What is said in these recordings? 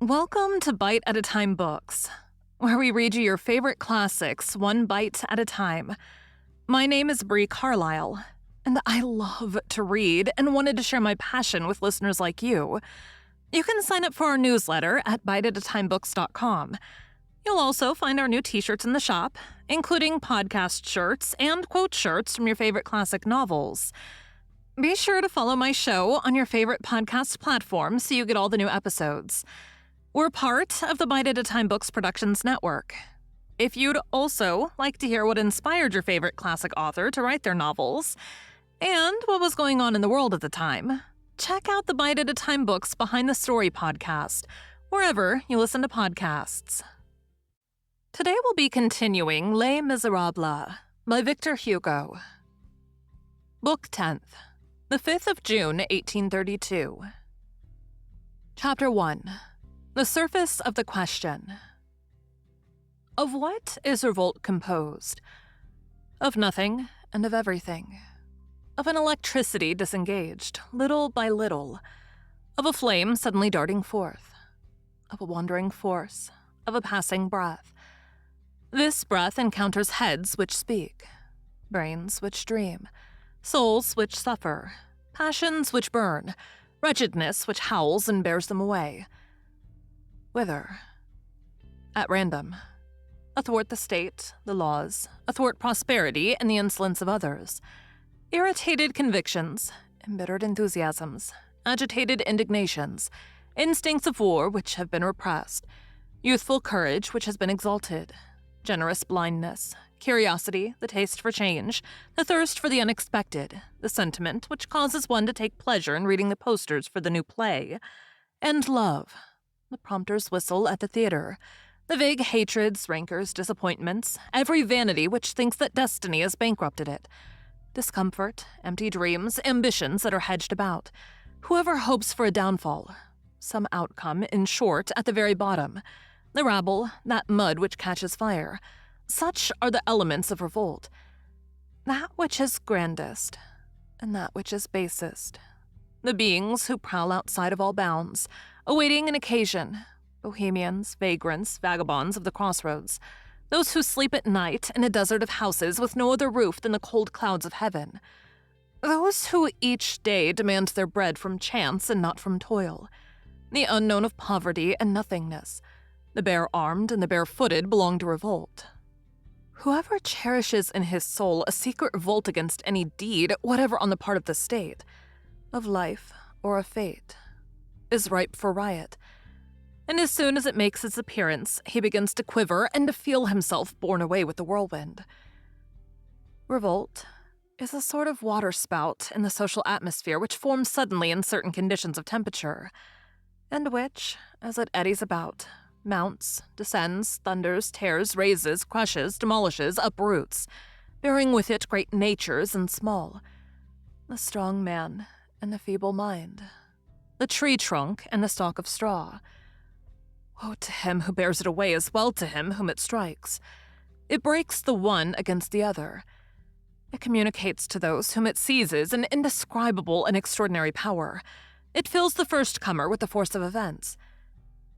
Welcome to Bite at a Time Books, where we read you your favorite classics one bite at a time. My name is Bree Carlile, and I love to read and wanted to share my passion with listeners like you. You can sign up for our newsletter at biteatatimebooks.com. You'll also find our new t-shirts in the shop, including podcast shirts and quote shirts from your favorite classic novels. Be sure to follow my show on your favorite podcast platform so you get all the new episodes. We're part of the Bite at a Time Books Productions Network. If you'd also like to hear what inspired your favorite classic author to write their novels, and what was going on in the world at the time, check out the Bite at a Time Books Behind the Story podcast, wherever you listen to podcasts. Today we'll be continuing Les Miserables by Victor Hugo. Book 10th, the 5th of June, 1832. Chapter 1. The Surface of the Question. Of what is revolt composed? Of nothing and of everything. Of an electricity disengaged, little by little. Of a flame suddenly darting forth. Of a wandering force. Of a passing breath. This breath encounters heads which speak, brains which dream, souls which suffer, passions which burn, wretchedness which howls and bears them away. Whither? At random. Athwart the state, the laws, athwart prosperity and the insolence of others. Irritated convictions, embittered enthusiasms, agitated indignations, instincts of war which have been repressed, youthful courage which has been exalted, generous blindness, curiosity, the taste for change, the thirst for the unexpected, the sentiment which causes one to take pleasure in reading the posters for the new play, and love. The prompter's whistle at the theater, the vague hatreds, rancors, disappointments, every vanity which thinks that destiny has bankrupted it, discomfort, empty dreams, ambitions that are hedged about, whoever hopes for a downfall, some outcome, in short, at the very bottom, the rabble, that mud which catches fire, such are the elements of revolt, that which is grandest, and that which is basest, the beings who prowl outside of all bounds, awaiting an occasion, bohemians, vagrants, vagabonds of the crossroads, those who sleep at night in a desert of houses with no other roof than the cold clouds of heaven, those who each day demand their bread from chance and not from toil, the unknown of poverty and nothingness, the bare-armed and the bare-footed belong to revolt. Whoever cherishes in his soul a secret revolt against any deed, whatever on the part of the state, of life or of fate, is ripe for riot, and as soon as it makes its appearance, he begins to quiver and to feel himself borne away with the whirlwind. Revolt is a sort of waterspout in the social atmosphere which forms suddenly in certain conditions of temperature, and which, as it eddies about, mounts, descends, thunders, tears, raises, crushes, demolishes, uproots, bearing with it great natures and small, the strong man and the feeble mind, the tree trunk and the stalk of straw. Woe to him who bears it away as well to him whom it strikes. It breaks the one against the other. It communicates to those whom it seizes an indescribable and extraordinary power. It fills the first comer with the force of events.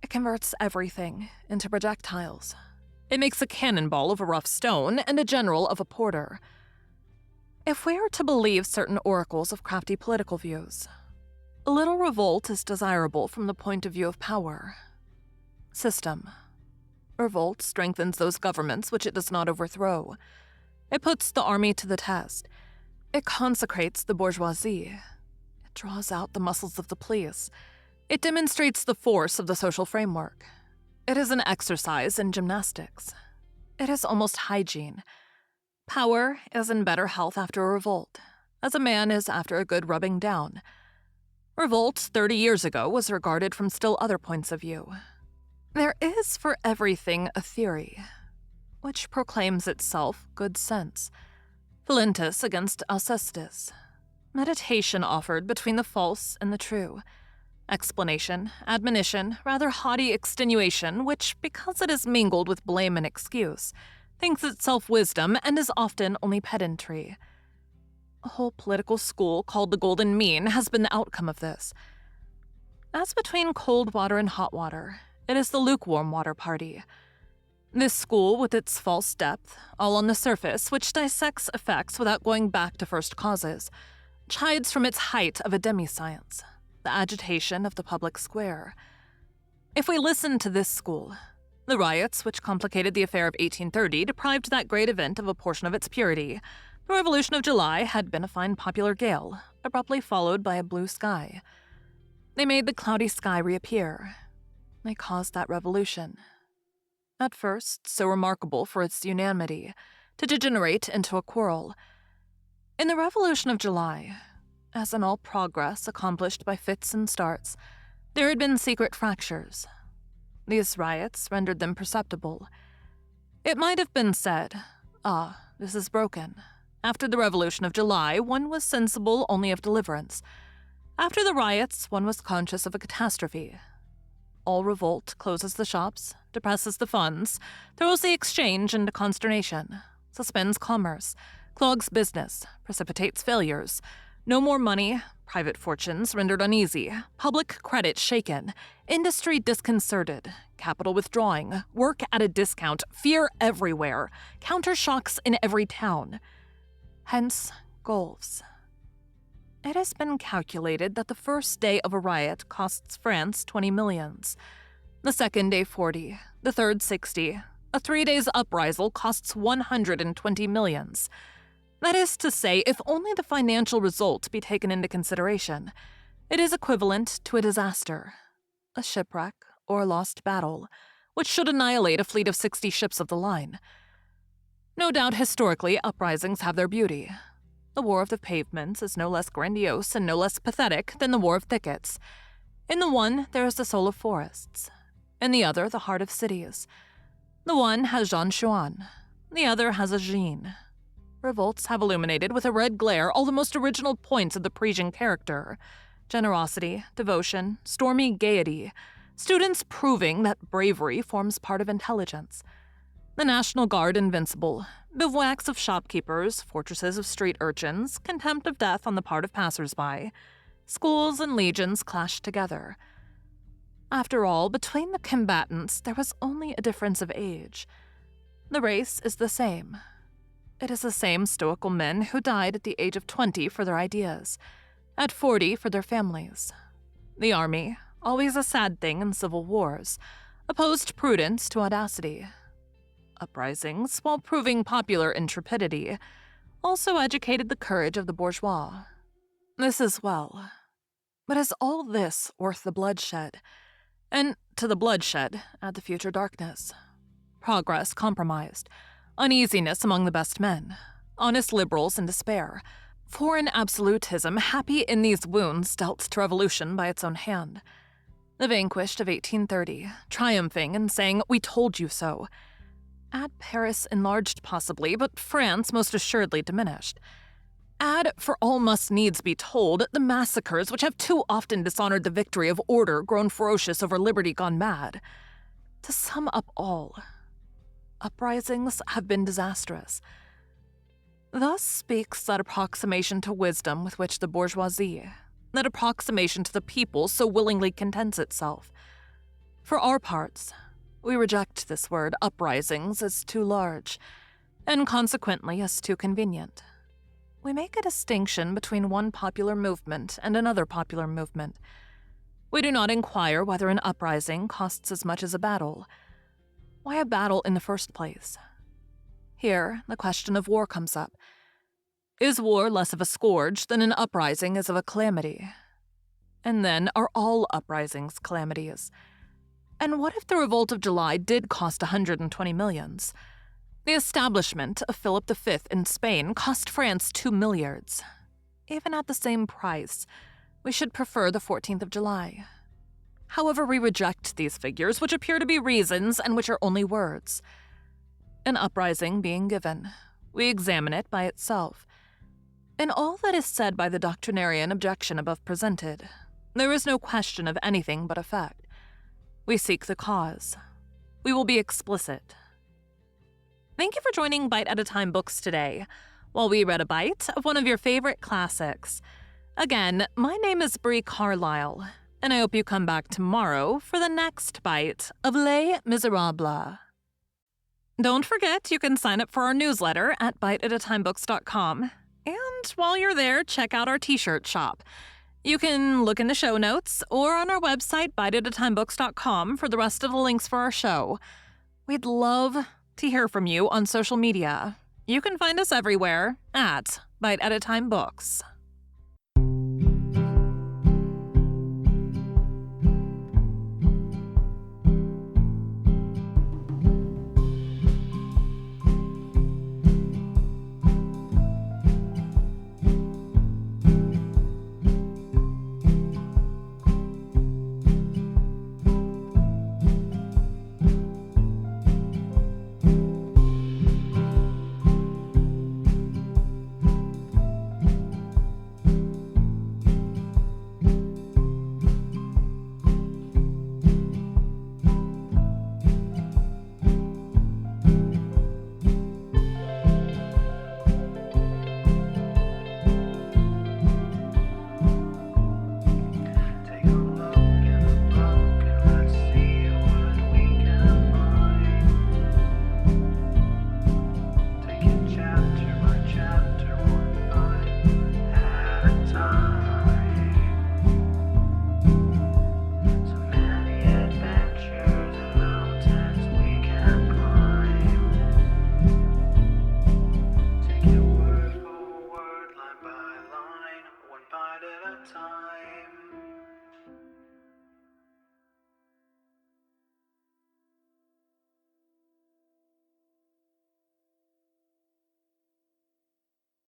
It converts everything into projectiles. It makes a cannonball of a rough stone and a general of a porter. If we are to believe certain oracles of crafty political views, a little revolt is desirable from the point of view of power. System. Revolt strengthens those governments which it does not overthrow. It puts the army to the test. It consecrates the bourgeoisie. It draws out the muscles of the police. It demonstrates the force of the social framework. It is an exercise in gymnastics. It is almost hygiene. Power is in better health after a revolt, as a man is after a good rubbing down. Revolt 30 years ago was regarded from still other points of view. There is for everything a theory, which proclaims itself good sense, Valentus against Alcestis, meditation offered between the false and the true, explanation, admonition, rather haughty extenuation, which, because it is mingled with blame and excuse, thinks itself wisdom and is often only pedantry. A whole political school called the Golden Mean has been the outcome of this. As between cold water and hot water, It is the lukewarm water party. This school, with its false depth, all on the surface, which dissects effects without going back to first causes, chides from its height of a demi-science, the agitation of the public square. If we listen to this school, the riots which complicated the affair of 1830 deprived that great event of a portion of its purity. The Revolution of July had been a fine popular gale, abruptly followed by a blue sky. They made the cloudy sky reappear. They caused that revolution, at first so remarkable for its unanimity, to degenerate into a quarrel. In the Revolution of July, as in all progress accomplished by fits and starts, there had been secret fractures. These riots rendered them perceptible. It might have been said, this is broken. After the Revolution of July, one was sensible only of deliverance. After the riots, one was conscious of a catastrophe. All revolt closes the shops, depresses the funds, throws the exchange into consternation, suspends commerce, clogs business, precipitates failures. No more money, private fortunes rendered uneasy, public credit shaken, industry disconcerted, capital withdrawing, work at a discount, fear everywhere, countershocks in every town. Hence, goals. It has been calculated that the first day of a riot costs France 20 millions, the second day 40, the third 60. A 3 days uprisal costs 120 millions. That is to say, if only the financial result be taken into consideration, it is equivalent to a disaster, a shipwreck or a lost battle, which should annihilate a fleet of 60 ships of the line. No doubt historically uprisings have their beauty. The War of the Pavements is no less grandiose and no less pathetic than the War of Thickets. In the one, there is the soul of forests. In the other, the heart of cities. The one has Jean Chouan. The other has a Jean. Revolts have illuminated with a red glare all the most original points of the Parisian character. Generosity, devotion, stormy gaiety. Students proving that bravery forms part of intelligence. The National Guard invincible. Bivouacs of shopkeepers, fortresses of street urchins, contempt of death on the part of passers-by. Schools and legions clashed together. After all, between the combatants, there was only a difference of age. The race is the same. It is the same stoical men who died at the age of 20 for their ideas, at 40 for their families. The army, always a sad thing in civil wars, opposed prudence to audacity. Uprisings, while proving popular intrepidity, also educated the courage of the bourgeois. This is well. But is all this worth the bloodshed? And to the bloodshed add the future darkness. Progress compromised, uneasiness among the best men, honest liberals in despair, foreign absolutism happy in these wounds dealt to revolution by its own hand. The vanquished of 1830, triumphing and saying, "We told you so." Add Paris enlarged possibly, but France most assuredly diminished. Add, for all must needs be told, the massacres which have too often dishonored the victory of order grown ferocious over liberty gone mad. To sum up all, uprisings have been disastrous. Thus speaks that approximation to wisdom with which the bourgeoisie, that approximation to the people so willingly contents itself. For our parts, we reject this word uprisings as too large, and consequently as too convenient. We make a distinction between one popular movement and another popular movement. We do not inquire whether an uprising costs as much as a battle. Why a battle in the first place? Here, the question of war comes up. Is war less of a scourge than an uprising is of a calamity? And then, are all uprisings calamities? And what if the Revolt of July did cost 120 millions? The establishment of Philip V in Spain cost France 2 milliards. Even at the same price, we should prefer the 14th of July. However, we reject these figures, which appear to be reasons and which are only words. An uprising being given, we examine it by itself. In all that is said by the doctrinarian objection above presented, there is no question of anything but effect. We seek the cause. We will be explicit. Thank you for joining Bite at a Time Books today, while we read a bite of one of your favorite classics. Again, my name is Bree Carlile, And I hope you come back tomorrow for the next bite of Les Miserables. Don't forget, you can sign up for our newsletter at biteatatimebooks.com. And while you're there, check out our t-shirt shop. You can look in the show notes or on our website, biteatatimebooks.com, for the rest of the links for our show. We'd love to hear from you on social media. You can find us everywhere at Bite at a Time Books.